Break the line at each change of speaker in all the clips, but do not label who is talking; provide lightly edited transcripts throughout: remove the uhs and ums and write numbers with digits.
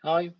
Hi.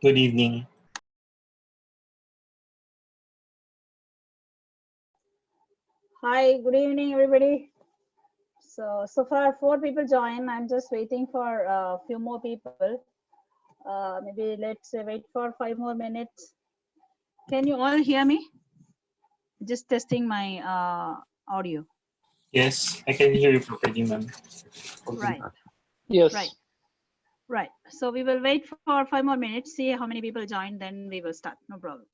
Good evening.
Hi, good evening, everybody. So far 4 people join. I'm just waiting for a few more people. Maybe let's wait for 5 more minutes. Can you all hear me? Just testing my audio.
Yes, I can hear you properly, ma'am.
Right,
Yes.
right, right. So we will wait for 5 more minutes, see how many people join, then we will start. No problem.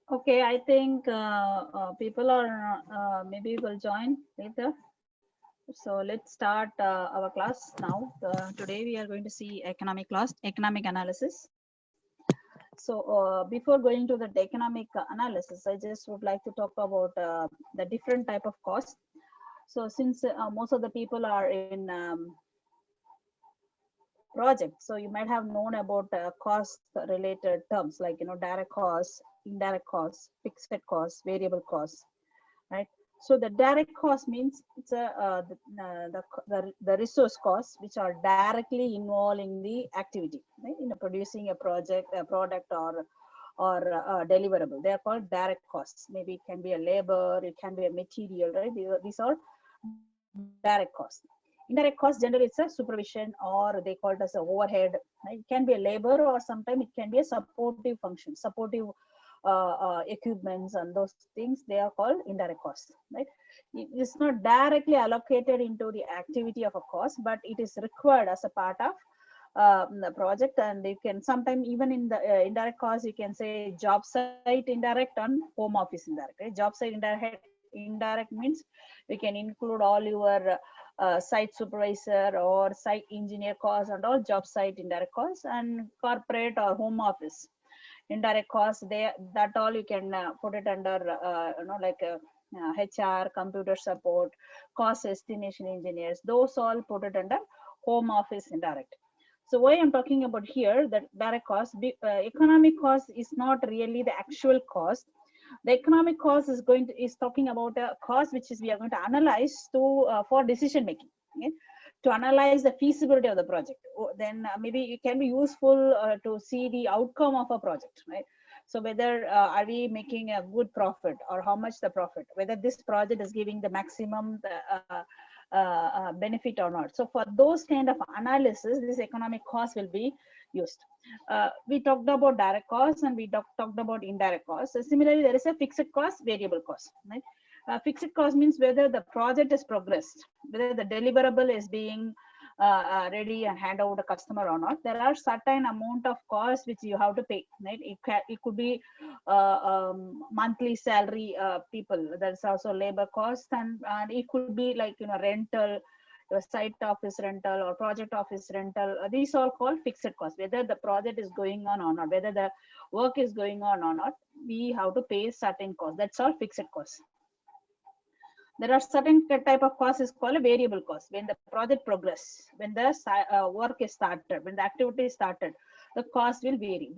Okay, I think people are maybe will join later. So let's start our class now. Today we are going to see economic class, economic analysis. So before going to the economic analysis, I just would like to talk about the different type of cost. So since most of the people are in project, so you might have known about cost related terms like direct costs, indirect costs, fixed costs, variable costs, right? So the direct cost means it's the resource costs which are directly involved in the activity, right? Producing a project, a product, or deliverable. They are called direct costs. Maybe it can be a labor, it can be a material, right? These are direct costs. Indirect cost generally it's a supervision, or they call it as a overhead, right? It can be a labor, or sometimes it can be a supportive function, supportive equipments and those things. They are called indirect costs, right? It is not directly allocated into the activity of a cost, but it is required as a part of the project. And you can sometimes even in the indirect cost, you can say job site indirect and home office indirect, right? Job site indirect means we can include all your site supervisor or site engineer costs and all job site indirect costs, and corporate or home office indirect costs, they that all you can put it under like HR, computer support, cost estimation engineers, those all put it under home office indirect. So why I'm talking about here that direct cost, economic cost is not really the actual cost. The economic cost is talking about a cost which is we are going to analyze to for decision making, okay? To analyze the feasibility of the project. Then maybe it can be useful to see the outcome of a project, right? So whether are we making a good profit, or how much the profit, whether this project is giving the maximum benefit or not. So for those kind of analysis, this economic cost will be used. We talked about direct costs, and we talked about indirect costs. So similarly, there is a fixed cost, variable cost, right? Fixed cost means whether the project is progressed, whether the deliverable is being ready and hand over to customer or not. There are certain amount of costs which you have to pay, right? It could be monthly salary people. There's also labor cost, and it could be like rental, site office rental or project office rental. These are called fixed costs. Whether the project is going on or not, whether the work is going on or not, we have to pay certain costs. That's all fixed costs. There are certain type of cost is called a variable cost. When the project progress, when the work is started, when the activity is started, the cost will vary.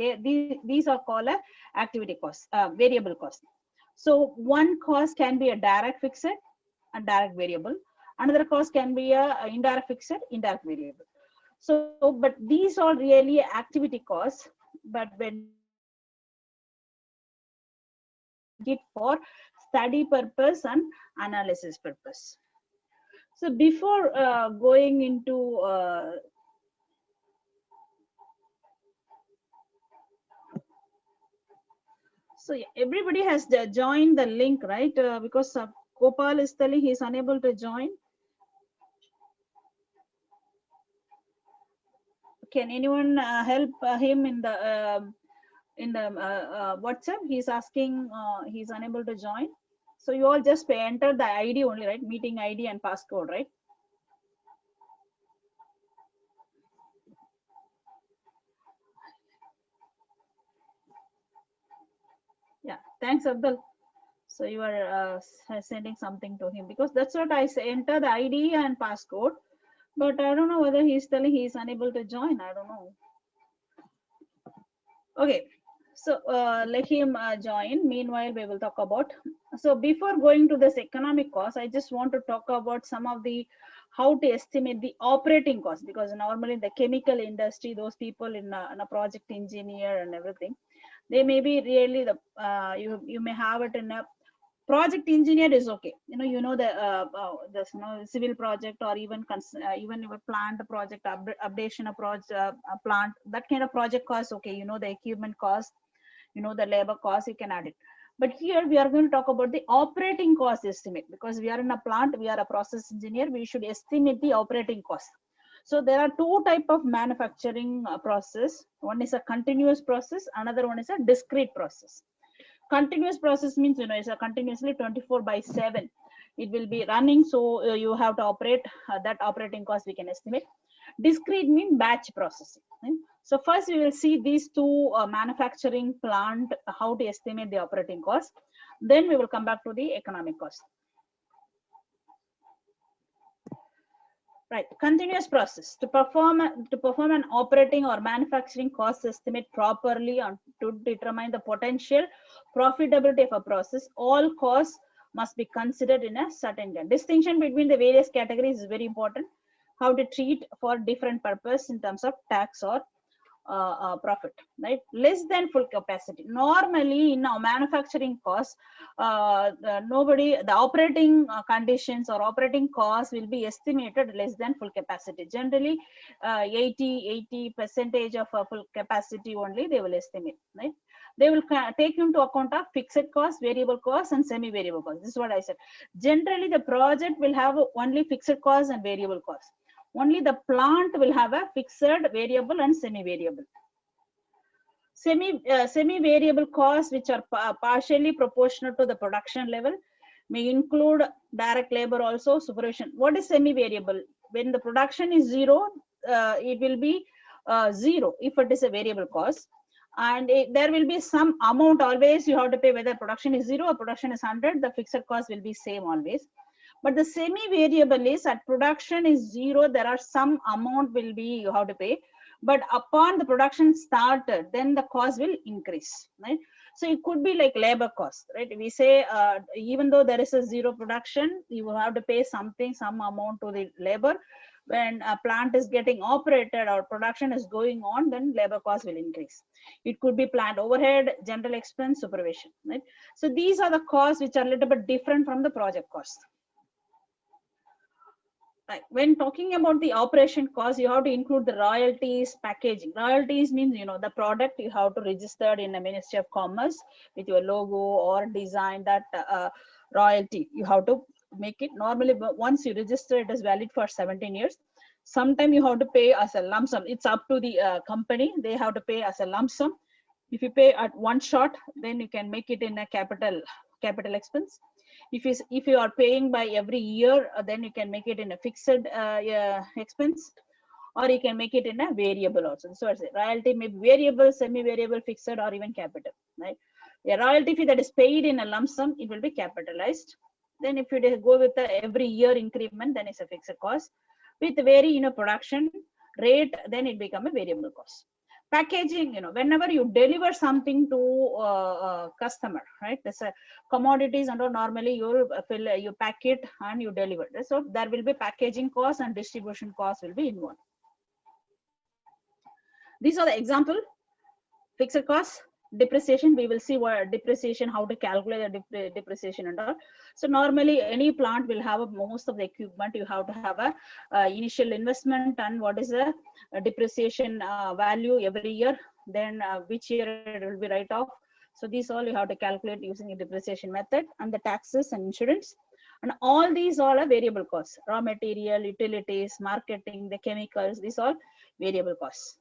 These are called a activity cost, variable cost. So one cost can be a direct fixed and direct variable. Another cost can be a indirect fixed, indirect variable. So, but these are really activity costs. But when it for study purpose and analysis purpose. So before going into so yeah, everybody has joined the link, right? Because Gopal is telling he's unable to join. Can anyone help him in the WhatsApp? He's asking, he's unable to join. So you all just enter the ID only, right? Meeting ID and passcode, right? Yeah, thanks, Abdul. So you are sending something to him, because that's what I say, enter the ID and passcode. But I don't know whether he's telling he's unable to join. I don't know. Okay, So let him join. Meanwhile, we will talk about. So before going to this economic cost, I just want to talk about some of the how to estimate the operating cost, because normally in the chemical industry, those people in a project engineer and everything, they may be really the you may have it in a project engineer is okay, the civil project, or even even if a plant project updation a project a plant, that kind of project cost, okay, the equipment cost, the labor cost, you can add it. But here we are going to talk about the operating cost estimate, because we are in a plant, we are a process engineer, we should estimate the operating cost. So there are two type of manufacturing process. One is a continuous process, another one is a discrete process. Continuous process means, it's a continuously 24/7 it will be running, so you have to operate, that operating cost we can estimate. Discrete mean batch processing, right? So first we will see these two manufacturing plant, how to estimate the operating cost, then we will come back to the economic cost. Right, continuous process. To perform an operating or manufacturing cost estimate properly and to determine the potential profitability of a process, all costs must be considered in a certain way. Distinction between the various categories is very important. How to treat for different purpose in terms of tax or profit, right? Less than full capacity. Normally in our manufacturing costs, the operating conditions or operating costs will be estimated less than full capacity. Generally 80% of full capacity only they will estimate, right? They will take into account of fixed costs, variable costs, and semi-variable costs. This is what I said. Generally the project will have only fixed costs and variable costs. Only the plant will have a fixed, variable, and semi-variable. Semi-variable costs, which are partially proportional to the production level, may include direct labor, also supervision. What is semi-variable? When the production is zero, it will be zero if it is a variable cost, and there will be some amount always you have to pay, whether production is zero or production is 100, the fixed cost will be same always. But the semi-variable is at production is zero, there are some amount will be you have to pay, but upon the production started, then the cost will increase, right? So it could be like labor cost, right? We say even though there is a zero production, you have to pay some amount to the labor. When a plant is getting operated or production is going on, then labor cost will increase. It could be plant overhead, general expense, supervision, right? So these are the costs which are a little bit different from the project cost. Right. When talking about the operation cost, you have to include the royalties, packaging. Royalties means, the product you have to register in the Ministry of Commerce with your logo or design, that royalty you have to make it. Normally, once you register, it is valid for 17 years. Sometimes you have to pay as a lump sum. It's up to the company. They have to pay as a lump sum. If you pay at one shot, then you can make it in a capital expense. If you are paying by every year, then you can make it in a fixed expense, or you can make it in a variable also. So royalty may be variable, semi-variable, fixed, or even capital, right? A royalty fee that is paid in a lump sum, it will be capitalized. Then if you go with the every year increment, then it's a fixed cost. With vary production rate, then it become a variable cost. Packaging, whenever you deliver something to customer, right? There's a commodities, and normally you pack it and you deliver it. So there will be packaging cost and distribution cost will be involved. These are the example. Fixed cost, depreciation. We will see what depreciation, how to calculate the depreciation and all. So normally any plant will have most of the equipment. You have to have a initial investment, and what is the depreciation value every year, then which year it will be write off. So these all you have to calculate using a depreciation method, and the taxes and insurance. And all these all are variable costs. Raw material, utilities, marketing, the chemicals, these all variable costs.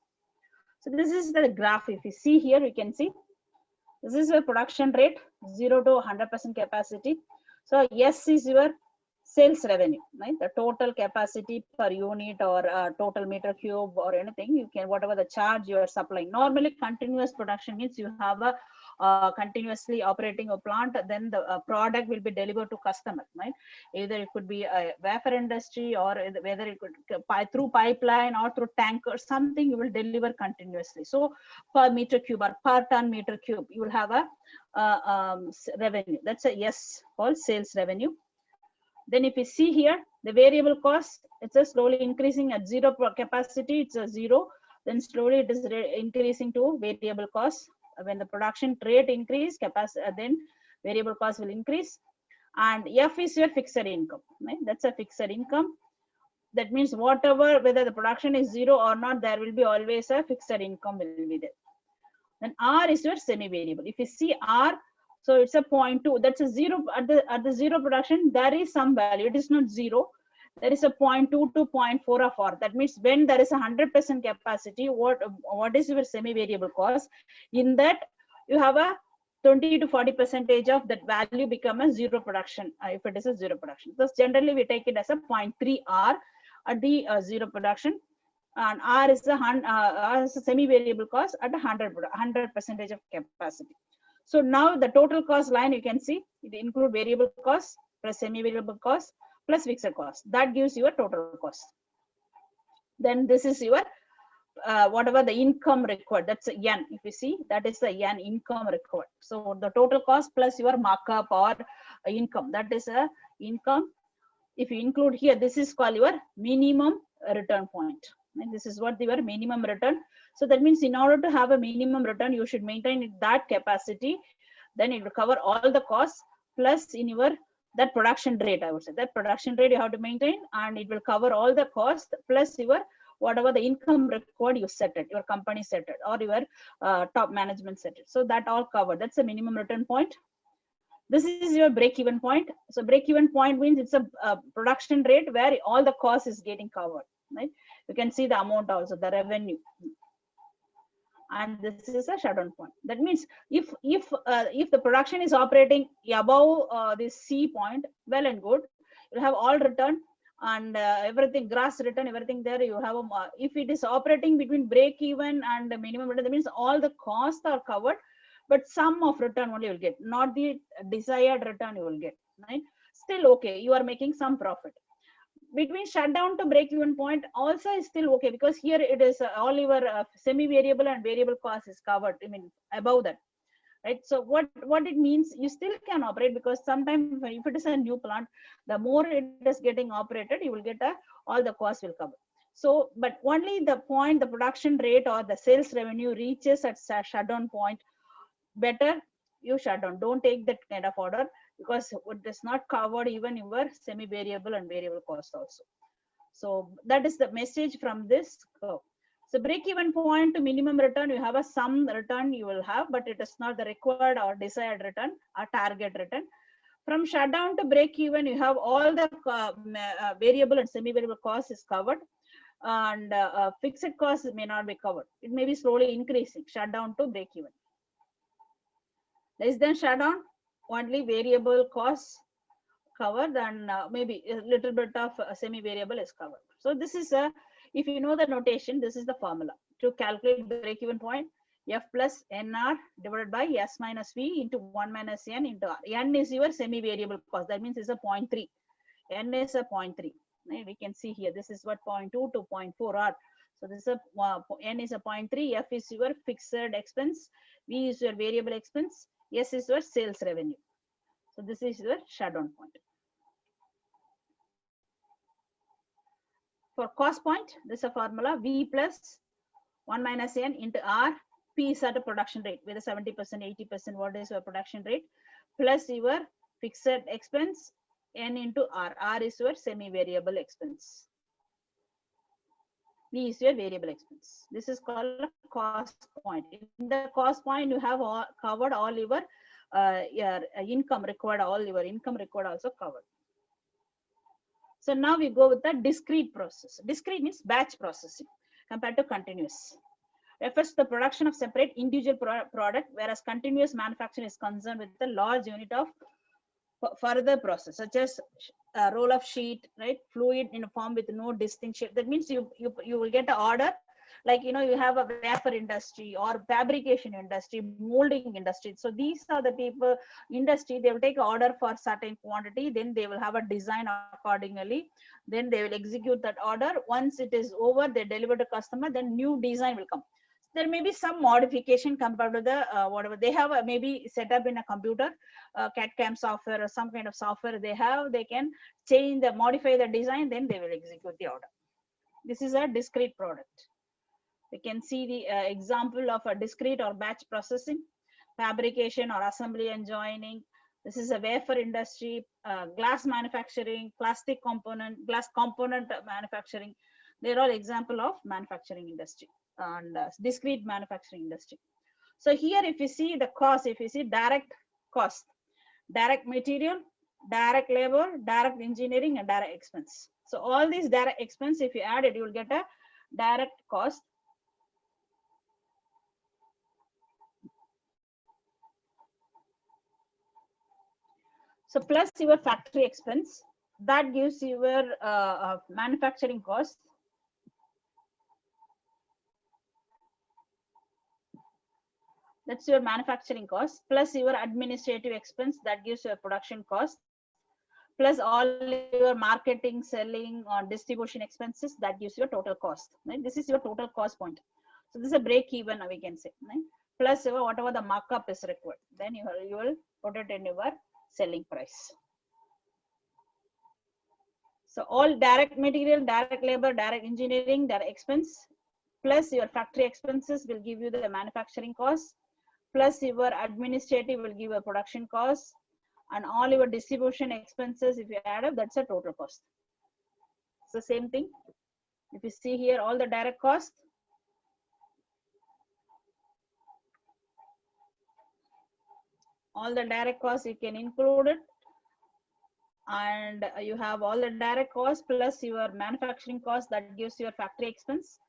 So this is the graph. If you see here, you can see this is a production rate, 0 to 100% capacity. So S is your sales revenue, right? The total capacity per unit or total meter cube or anything, you can, whatever the charge you are supplying. Normally continuous production means you have a continuously operating a plant, then the product will be delivered to customer, right? Either it could be a wafer industry, or whether it could through pipeline or through tank or something, you will deliver continuously. So per meter cube or per ton meter cube, you will have a revenue. That's a yes, called sales revenue. Then if you see here, the variable cost, it's a slowly increasing at zero capacity, it's a zero. Then slowly it is increasing to variable cost. When the production rate increase, capacity, then variable cost will increase. And F is your fixed income, right? That's a fixed income. That means whatever, whether the production is zero or not, there will be always a fixed income will be there. Then R is your semi-variable. If you see R, so it's a 0.2. That's a zero at the zero production. There is some value. It is not zero. There is a 0.2 to 0.4 of R. That means when there is a 100% capacity, what is your semi-variable cost? In that you have a 20 to 40% of that value become a zero production. If it is a zero production, thus generally we take it as a 0.3 R at the zero production. And R is a semi-variable cost at 100% of capacity. So now the total cost line, you can see it include variable cost plus semi-variable cost plus fixed cost. That gives you a total cost. Then this is your whatever the income required. That's a N. If you see, that is the N, income required. So the total cost plus your markup or income, that is a income. If you include here, this is called your minimum return point. And this is what your minimum return. So that means in order to have a minimum return, you should maintain that capacity. Then it will cover all the costs plus in your that production rate. I would say that production rate you have to maintain, and it will cover all the costs plus your whatever the income required you set it, your company set it, or your top management set it. So that all covered. That's a minimum return point. This is your break-even point. So break-even point means it's a production rate where all the cost is getting covered, right? You can see the amount also, the revenue. And this is a shutdown point. That means if the production is operating above this C point, well and good, you have all return and everything, gross return, everything there. You have if it is operating between break-even and the minimum return, that means all the costs are covered, but some of return only you will get, not the desired return you will get, right? Still okay, you are making some profit. Between shutdown to break-even point also is still okay, because here it is all your semi-variable and variable cost is covered. I mean above that, right? So what it means, you still can operate, because sometimes if it is a new plant, the more it is getting operated, you will get all the costs will cover. So but only the point the production rate or the sales revenue reaches at shutdown point, better you shut down. Don't take that kind of order, because it is not covered even your semi-variable and variable cost also. So that is the message from this curve. So break-even point to minimum return, you have a some return you will have, but it is not the required or desired return or target return. From shutdown to break-even, you have all the variable and semi-variable cost is covered, and fixed costs may not be covered. It may be slowly increasing, shutdown to break-even. Less than shutdown, only variable costs covered, and maybe a little bit of semi-variable is covered. So this is if you know the notation, this is the formula to calculate break-even point. F plus NR divided by S minus V into 1 minus N into R. N is your semi-variable cost. That means it's a 0.3. N is a 0.3. Right? We can see here, this is what 0.2 to 0.4 R. So this is a N is a 0.3. F is your fixed expense. V is your variable expense. S is your sales revenue. So this is your shutdown point. For cost point, this is a formula: V plus 1 minus N into R. P is at a production rate, whether 70%, 80%, what is your production rate, plus your fixed expense, N into R. R is your semi-variable expense. V is your variable expense. This is called a cost point. In the cost point, you have covered all your income required, all your income required also covered. So now we go with the discrete process. Discrete means batch processing compared to continuous. Refers to the production of separate individual product, whereas continuous manufacturing is concerned with the large unit of further process, such as roll of sheet, right? Fluid in a form with no distinct shape. That means you will get an order, like, you know, you have a wafer industry or fabrication industry, molding industry. So these are the people industry, they will take order for certain quantity, then they will have a design accordingly, then they will execute that order. Once it is over, they deliver to customer, then new design will come. There may be some modification compared to the whatever they have, maybe set up in a computer, CAD/CAM software or some kind of software they have, they can change the modify the design, then they will execute the order. This is a discrete product. We can see the example of a discrete or batch processing, fabrication or assembly and joining. This is a wafer industry, glass manufacturing, plastic component, glass component manufacturing. They're all example of manufacturing industry and discrete manufacturing industry. So here, if you see the cost, if you see direct cost, direct material, direct labor, direct engineering, and direct expense. So all these direct expense, if you add it, you will get a direct cost. So plus your factory expense, that gives your manufacturing cost. That's your manufacturing cost, plus your administrative expense, that gives your production cost, plus all your marketing, selling, or distribution expenses, that gives your total cost. Right? This is your total cost point. So this is a break even, we can say. Right? Plus whatever the markup is required, then you will put it in your selling price. So all direct material, direct labor, direct engineering, direct expense, plus your factory expenses will give you the manufacturing cost, plus your administrative will give a production cost, and all your distribution expenses, if you add up, that's a total cost. So same thing. If you see here, all the direct cost, all the direct costs you can include it, and you have all the direct costs plus your manufacturing cost, that gives your factory expense,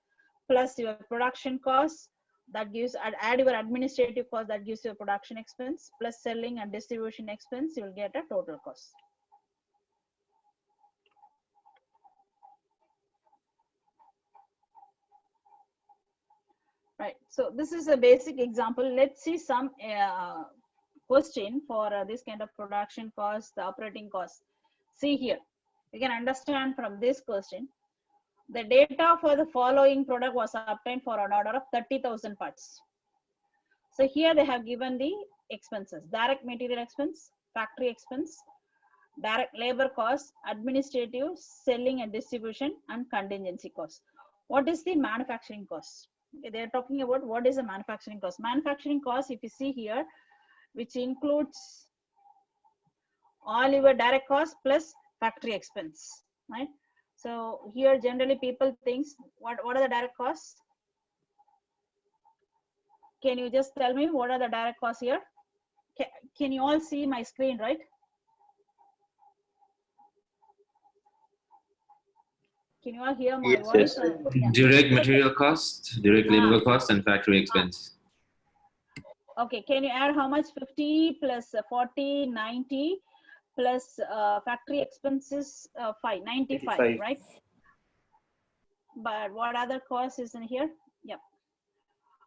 plus your production cost, that gives, add your administrative cost, that gives your production expense, plus selling and distribution expense, you will get a total cost. Right, so this is a basic example. Let's see some question for this kind of production cost, the operating cost. See here, you can understand from this question, the data for the following product was obtained for an order of 30,000 parts. So here they have given the expenses: direct material expense, factory expense, direct labor cost, administrative, selling and distribution, and contingency cost. What is the manufacturing cost? Okay, they're talking about what is the manufacturing cost. Manufacturing cost, if you see here, which includes all your direct cost plus factory expense, right? So here generally people thinks, what are the direct costs? Can you just tell me what are the direct costs here? Can you all see my screen, right? Can you all hear my voice?
Yes.
Yeah.
Direct material cost, direct labor cost, and factory expense.
Okay, can you add how much? 50 plus 40, 90 plus factory expenses 95,
85.
right? But what other cost is in here? Yep.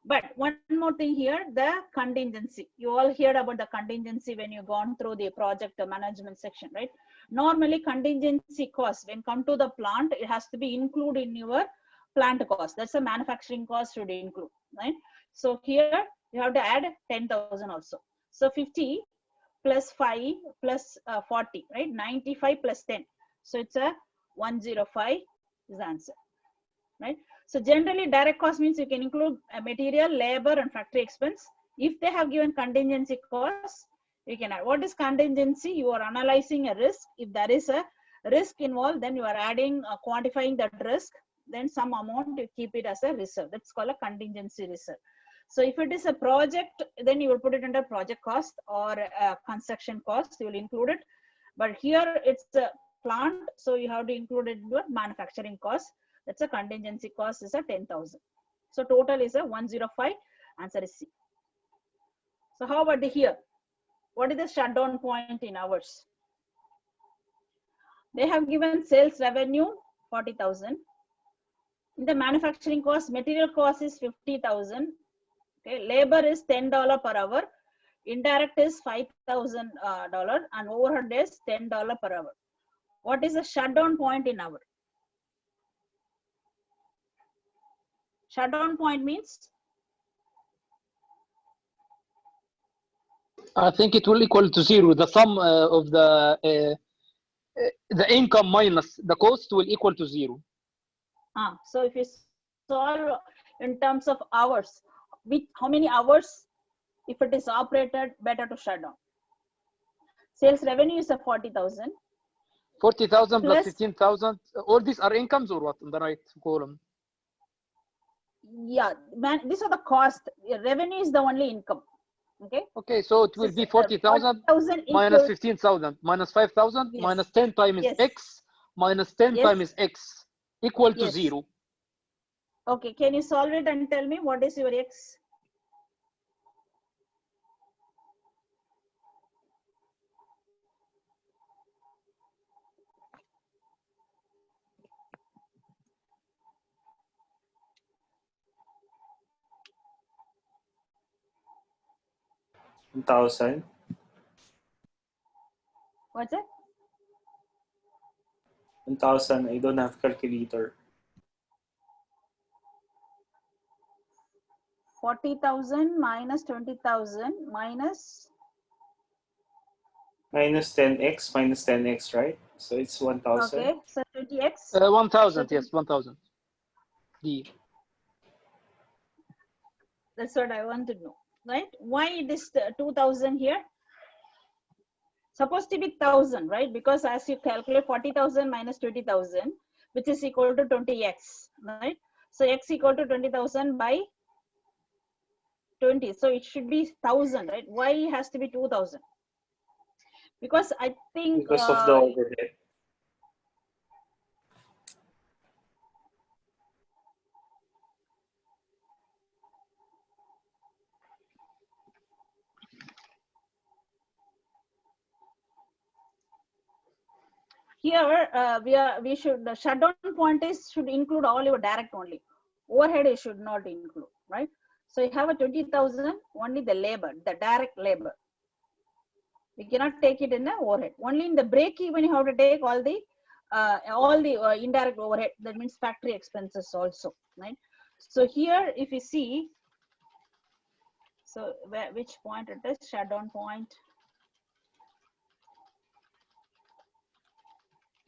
But one more thing here, the contingency. You all heard about the contingency when you gone through the project management section, right? Normally contingency cost, when come to the plant, it has to be included in your plant cost. That's a manufacturing cost should include, right? So here you have to add 10,000 also. So 50 plus 5 plus 40, right? 95 plus 10. So it's a 105 is the answer, right? So generally direct cost means you can include material, labor, and factory expense. If they have given contingency cost, you can add. What is contingency? You are analyzing a risk. If there is a risk involved, then you are adding, quantifying that risk. Then some amount you keep it as a reserve. That's called a contingency reserve. So if it is a project, then you will put it under project cost or construction cost. You will include it. But here it's a plant, so you have to include it in your manufacturing cost. That's a contingency cost is a 10,000. So total is a 105. Answer is C. So how about the here? What is the shutdown point in hours? They have given sales revenue 40,000. In the manufacturing cost, material cost is 50,000. Okay, labor is $10 per hour. Indirect is $5,000 and overhead is $10 per hour. What is the shutdown point in hour? Shutdown point means
I think it will equal to 0. The sum of the income minus the cost will equal to 0.
so if you solve in terms of hours, with how many hours, if it is operated, better to shut down. Sales revenue is a 40,000.
40,000 plus
Plus-
15,000. All these are incomes or what in the right column?
Yeah, man, these are the cost. Revenue is the only income. Okay.
Okay, so it will
So,
be 40,000
40,000
minus
equal-
15,000 minus 5,000
Yes.
minus 10 times
Yes.
x minus 10
Yes.
times x equal to
Yes.
0.
Okay, can you solve it and tell me what is your x?
$1,000.
What's it?
1,000. I don't have calculator.
40,000 minus 20,000 minus
Minus 10x minus 10x, right? So it's 1,000.
okay, so 20x.
1,000,
So-
yes, 1,000. D.
That's what I want to know, right? Why it is 2,000 here? Supposed to be 1,000, right? Because as you calculate 40,000 minus 20,000, which is equal to 20x, right? So x equal to 20,000 by 20. So it should be 1,000, right? Why it has to be 2,000? Because I think
Because of the overhead.
here we should, the shutdown point is should include all your direct only. Overhead it should not include, right? So you have a 20,000 only the labor, the direct labor. We cannot take it in the overhead. Only in the break even you have to take all the indirect overhead. That means factory expenses also, right? So here if you see, so which point it is, shutdown point.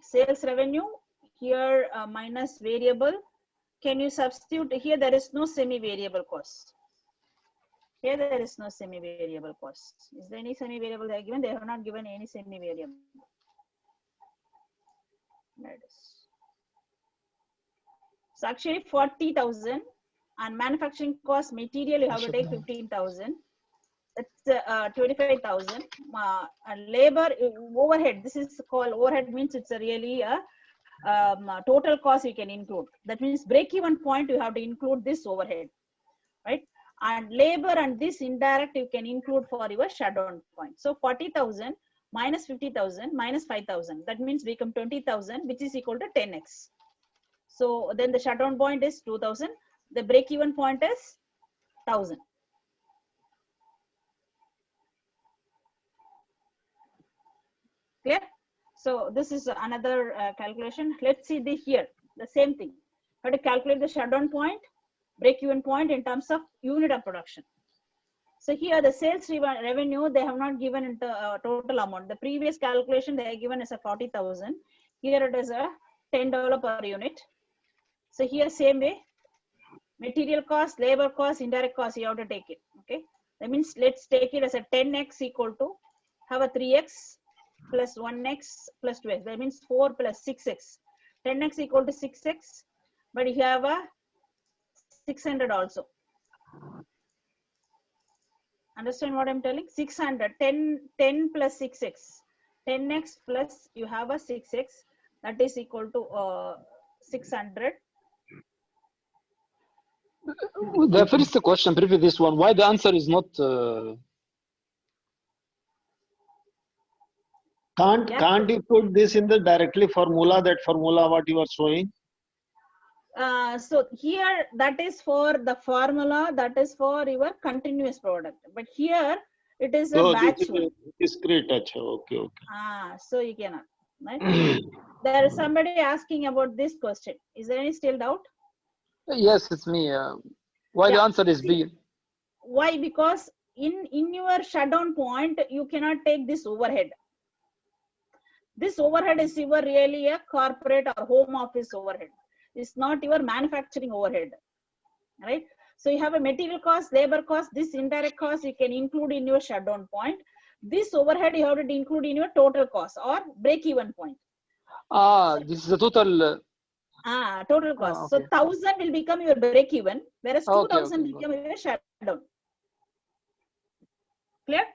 Sales revenue here minus variable. Can you substitute here? There is no semi-variable cost. Here there is no semi-variable cost. Is there any semi-variable they are given? They have not given any semi-variable. So actually 40,000 and manufacturing cost material you have to take 15,000. That's 25,000. And labor overhead. This is called overhead, means it's a really a total cost you can include. That means break-even point you have to include this overhead, right? And labor and this indirect you can include for your shutdown point. So 40,000 minus 50,000 minus 5,000. That means become 20,000, which is equal to 10x. So then the shutdown point is 2,000. The break-even point is 1,000. Clear? So this is another calculation. Let's see the here, the same thing. How to calculate the shutdown point, break-even point in terms of unit of production. So here the sales revenue, they have not given into total amount. The previous calculation they are given as a 40,000. Here it is a $10 per unit. So here same way, material cost, labor cost, indirect cost, you have to take it. Okay. That means let's take it as a 10x equal to have a 3x plus 1x plus 2x. That means 4 plus 6x. 10x equal to 6x, but you have a 600 also. Understand what I'm telling? 600, 10 plus 6x. 10x plus you have a 6x, that is equal to 600.
The first question, previous this one, why the answer is not
Yeah.
Can't you put this in the directly formula, that formula what you are showing?
So here that is for the formula, that is for your continuous product. But here it is a
So
batch
this
one.
is discrete. Acha, okay.
So you cannot. Right? There is somebody asking about this question. Is there any still doubt?
Yes, it's me. Why the
Yeah.
answer is B?
Why? Because in your shutdown point, you cannot take this overhead. This overhead is your really a corporate or home office overhead. It's not your manufacturing overhead, right? So you have a material cost, labor cost, this indirect cost you can include in your shutdown point. This overhead you have to include in your total cost or break-even point.
This is the total.
Total cost.
Okay.
So 1,000 will become your break-even, whereas
Okay,
2,000
okay,
will become your shutdown. Clear?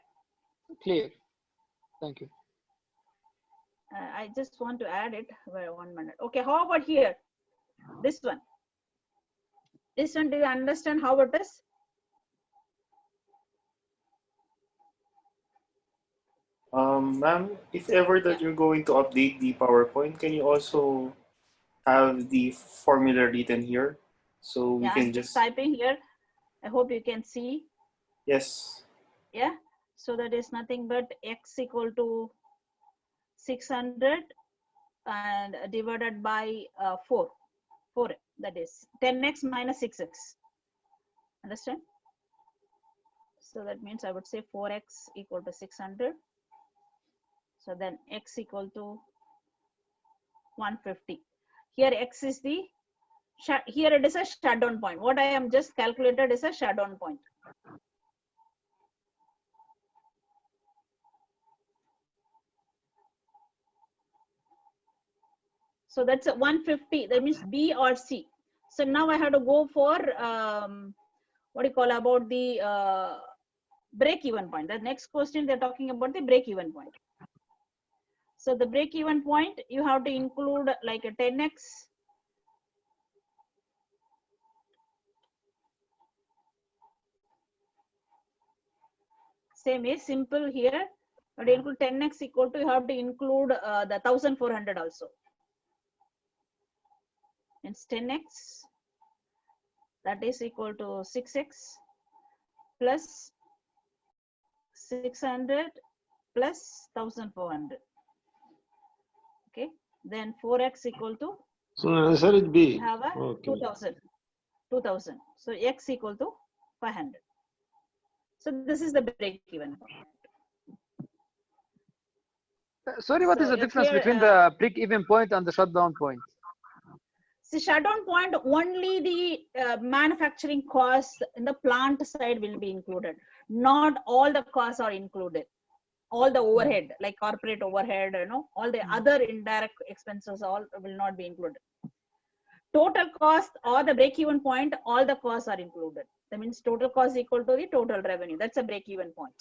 Clear. Thank you.
I just want to add it. Wait 1 minute. Okay, how about here? This one. This one, do you understand how it is?
Ma'am, if ever that you're going to update the PowerPoint, can you also have the formula written here? So we
Yeah,
can
I'm
just,
typing here. I hope you can see.
yes.
Yeah. So that is nothing but x equal to 600 and divided by 4. 4. That is 10x minus 6x. Understand? So that means I would say 4x equal to 600. So then x equal to 150. Here x is the, here it is a shutdown point. What I am just calculated is a shutdown point. So that's a 150. That means B or C. So now I have to go for what do you call about the break-even point. The next question they're talking about the break-even point. So the break-even point you have to include like a 10x. Same is simple here. But include 10x equal to, you have to include the 1,400 also. It's 10x. That is equal to 6x plus 600 plus 1,400. Okay. Then 4x equal to,
So answer is B.
you have a
Okay.
2,000. 2,000. So x equal to 500. So this is the break-even point.
Sorry, what is
So
the
you're
difference
clear,
between the break-even point and the shutdown point?
See, shutdown point, only the manufacturing costs in the plant side will be included. Not all the costs are included. All the overhead, like corporate overhead, all the other indirect expenses, all will not be included. Total cost or the break-even point, all the costs are included. That means total cost equal to the total revenue. That's a break-even point.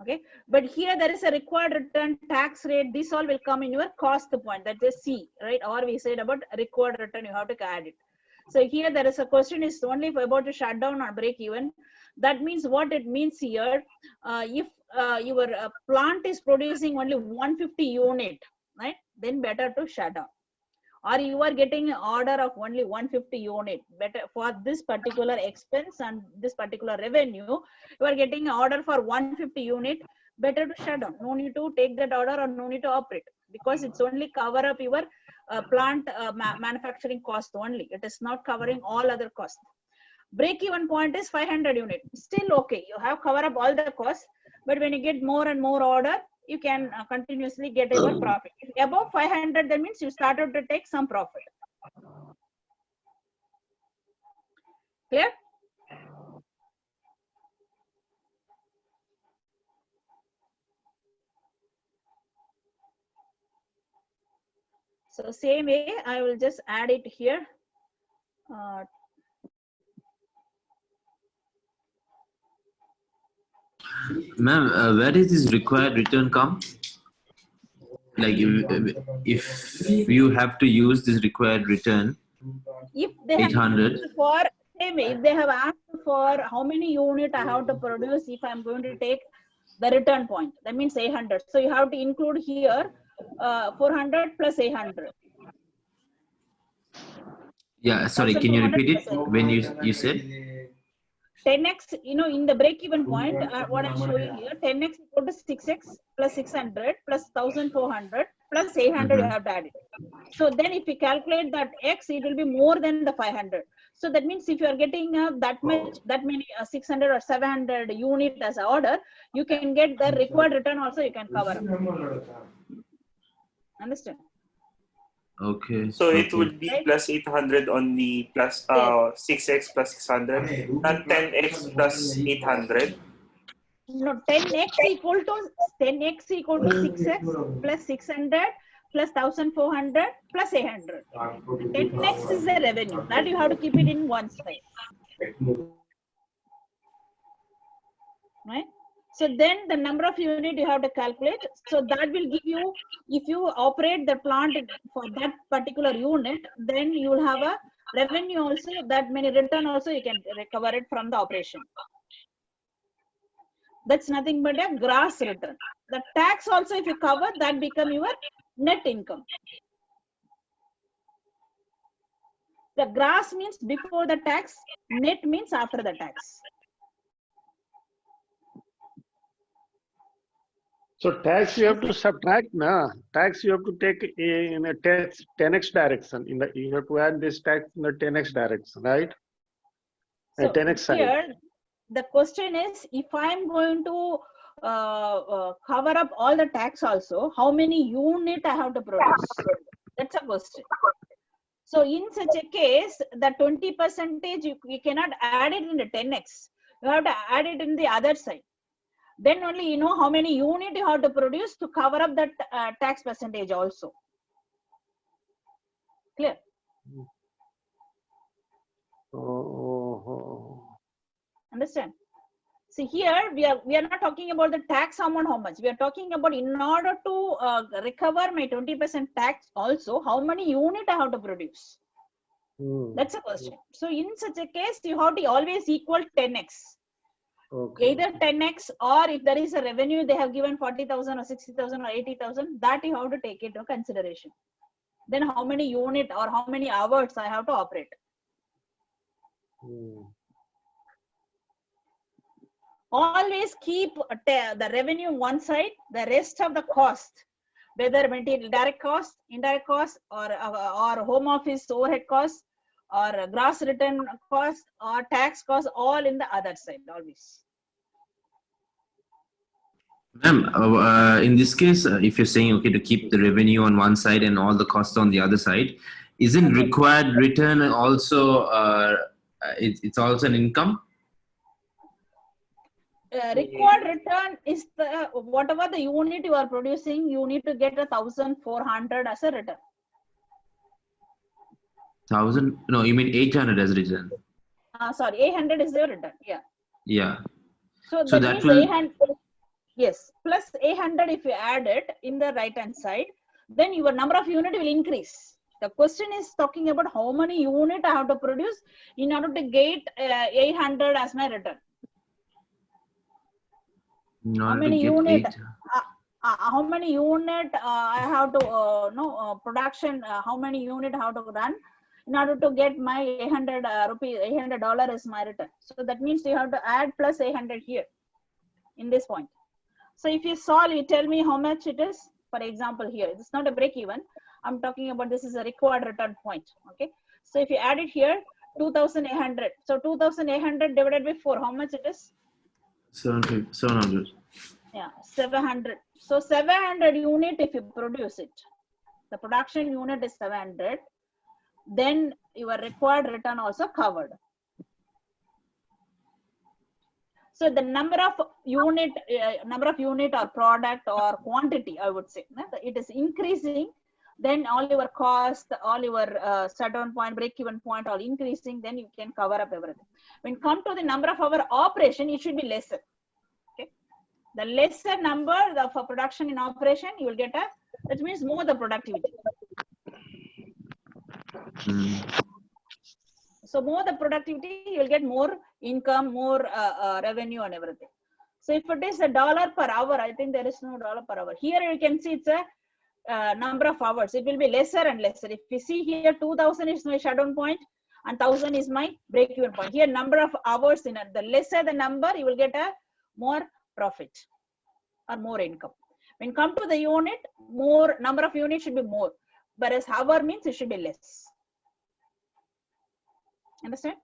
Okay, but here there is a required return, tax rate. This all will come in your cost point. That is C, right? Or we said about required return, you have to add it. So here there is a question is only about to shut down or break even. That means what it means here, if your plant is producing only 150 unit, right? Then better to shut down. Or you are getting an order of only 150 unit, better for this particular expense and this particular revenue, you are getting an order for 150 unit, better to shut down. No need to take that order or no need to operate, because it's only cover up your plant manufacturing cost only. It is not covering all other costs. Break-even point is 500 unit. Still okay, you have cover up all the costs, but when you get more and more order, you can continuously get your profit. If above 500, that means you started to take some profit. Clear? So same way, I will just add it here.
Ma'am, where is this required return come? Like if you have to use this required return,
If they have
800.
asked for, same way, if they have asked for how many unit I have to produce, if I'm going to take the return point. That means 800. So you have to include here 400 plus 800.
Yeah, sorry, can you
1200
repeat it
plus 800.
when you said?
10x, in the break-even point, what I'm showing here, 10x equal to 6x plus 600 plus 1400 plus 800 you have to add it. So then if you calculate that x, it will be more than the 500. So that means if you are getting that many 600 or 700 unit as an order, you can get the required return also you can cover up. Understand?
Okay.
So it
okay.
would be
Right.
plus 800 on the plus
Yes.
6x plus 600, not 10x plus 800.
No, 10x equal to 6x plus 600 plus 1400 plus 800. 10x is the revenue that you have to keep it in one side, right? So then the number of unit you have to calculate. So that will give you, if you operate the plant for that particular unit, then you will have a revenue also, that many return also you can recover it from the operation. That's nothing but a gross return. The tax also, if you cover, that become your net income. The gross means before the tax, net means after the tax.
So tax you have to subtract, na? Tax you have to take in a 10x direction. You have to add this tax in the 10x direction, right?
So
10x side.
here, the question is, if I'm going to cover up all the tax also, how many unit I have to produce? That's a question. So in such a case, the 20% you cannot add it in the 10x. You have to add it in the other side. Then only you know how many unit you have to produce to cover up that tax percentage also. Clear?
Oh.
Understand? See here we are not talking about the tax amount how much. We are talking about in order to recover my 20% tax also, how many unit I have to produce. That's a question. So in such a case, you have to always equal 10x.
Okay.
Either 10x, or if there is a revenue they have given 40,000 or 60,000 or 80,000, that you have to take into consideration. Then how many unit or how many hours I have to operate. Always keep the revenue on one side, the rest of the cost, whether material direct cost, indirect cost, or home office overhead cost, or gross return cost, or tax cost, all in the other side always.
Ma'am, in this case, if you're saying okay to keep the revenue on one side and all the costs on the other side, isn't required return also it's also an income?
Required return is the whatever the unit you are producing, you need to get 1,400 as a return.
1,000? No, you mean 800 as return?
Sorry, 800 is your return. Yeah.
Yeah.
So
So
that
that
means
will
800. Yes, plus 800 if you add it in the right hand side, then your number of unit will increase. The question is talking about how many unit I have to produce in order to get 800 as my return. How many unit? How many unit I have to production? How many unit I have to run in order to get my 800 rupees? $800 is my return. So that means you have to add plus 800 here in this point. So if you solve, you tell me how much it is. For example, here it's not a break even. I'm talking about this is a required return point. Okay. So if you add it here, 2,800. So 2,800 divided by 4, how much it is?
700.
Yeah, 700. So 700 unit if you produce it, the production unit is 700. Then your required return also covered. So the number of unit or product or quantity, I would say, it is increasing. Then all your cost, all your shutdown point, break-even point, all increasing. Then you can cover up everything. When come to the number of our operation, it should be lesser. Okay, the lesser number of production in operation, you will get a. That means more the productivity. So more the productivity, you will get more income, more revenue and everything. So if it is a dollar per hour, I think there is no dollar per hour. Here you can see it's a number of hours. It will be lesser and lesser. If you see here, 2000 is my shutdown point and 1000 is my break-even point. Here number of hours in it. The lesser the number, you will get a more profit or more income. When come to the unit, more number of units should be more, whereas hour means it should be less. Understand?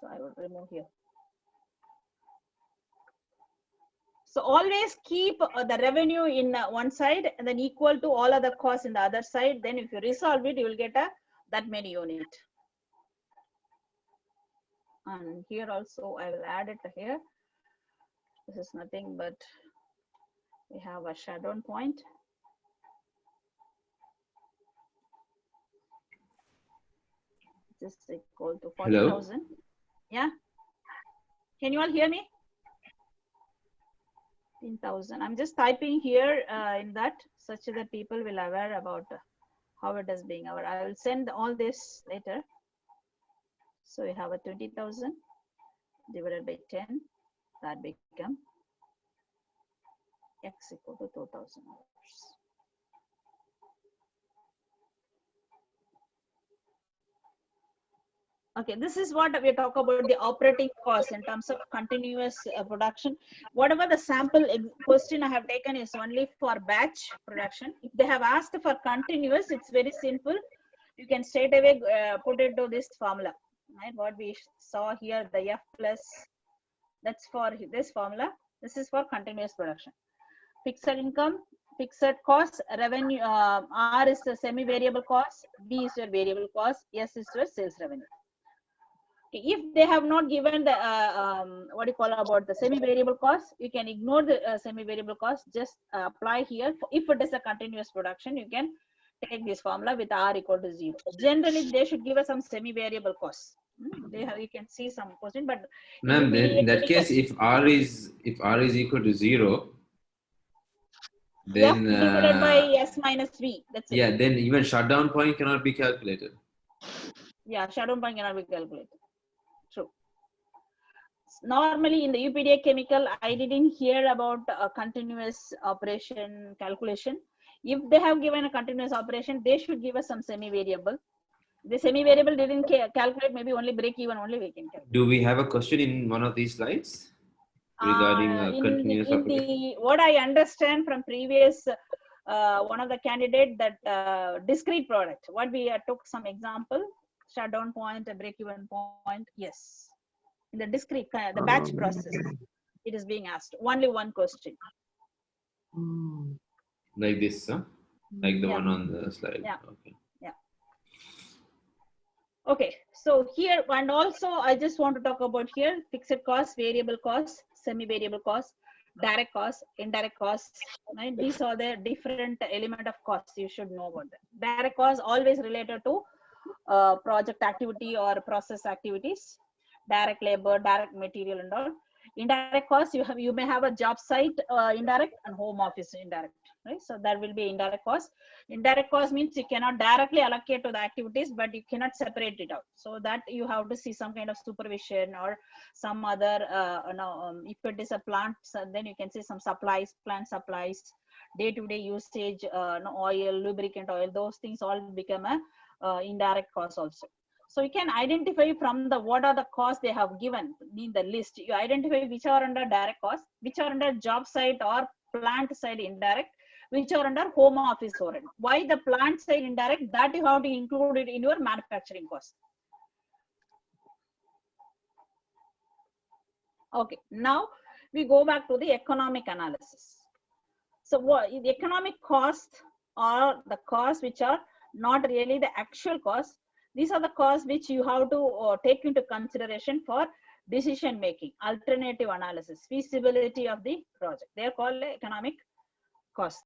So I will remove here. So always keep the revenue in one side and then equal to all other costs in the other side. Then if you resolve it, you will get that many unit. And here also I will add it here. This is nothing but we have a shutdown point. This is equal to 40,000. Yeah. Can you all hear me? 10,000. I'm just typing here in that such that people will aware about how it is being our. I will send all this later. So we have a 20,000 divided by 10. That become x equal to 2,000 hours. Okay, this is what we talk about the operating cost in terms of continuous production. Whatever the sample question I have taken is only for batch production. If they have asked for continuous, it's very simple. You can straight away put it to this formula. Right? What we saw here, the F plus, that's for this formula. This is for continuous production. Fixed income, fixed cost, revenue, R is the semi-variable cost, B is your variable cost, S is your sales revenue. If they have not given the what do you call about the semi-variable cost, you can ignore the semi-variable cost, just apply here. If it is a continuous production, you can take this formula with R equal to 0. Generally they should give us some semi-variable costs. They have, you can see some question, but
ma'am, in that case, if R is equal to 0, then
F divided by S minus V, that's it.
yeah, then even shutdown point cannot be calculated.
Yeah, shutdown point cannot be calculated. True. Normally in the UPDA chemical, I didn't hear about a continuous operation calculation. If they have given a continuous operation, they should give us some semi-variable. The semi-variable didn't calculate, maybe only break even only we can calculate.
Do we have a question in one of these slides regarding continuous operation?
What I understand from previous one of the candidate that discrete product, what we took some example, shutdown point, a break-even point, yes. In the discrete, the batch process, it is being asked. Only one question.
Like this, huh? Like the
Yeah.
one on the slide.
Yeah.
Okay.
Yeah. Okay. So here, and also I just want to talk about here, fixed cost, variable cost, semi-variable cost, direct cost, indirect costs. Right? These are the different element of costs you should know about them. Direct cost always related to project activity or process activities. Direct labor, direct material and all. Indirect costs, you may have a job site indirect and home office indirect, right? So that will be indirect cost. Indirect cost means you cannot directly allocate to the activities, but you cannot separate it out. So that you have to see some kind of supervision or some other, if it is a plant, so then you can see some supplies, plant supplies, day-to-day usage, oil, lubricant oil, those things all become a indirect cost also. So you can identify from the what are the costs they have given in the list. You identify which are under direct cost, which are under job site or plant side indirect, which are under home office overhead. Why the plant side indirect? That you have to include it in your manufacturing cost. Okay, now we go back to the economic analysis. So what the economic costs are the costs which are not really the actual cost. These are the costs which you have to take into consideration for decision making, alternative analysis, feasibility of the project. They are called economic costs.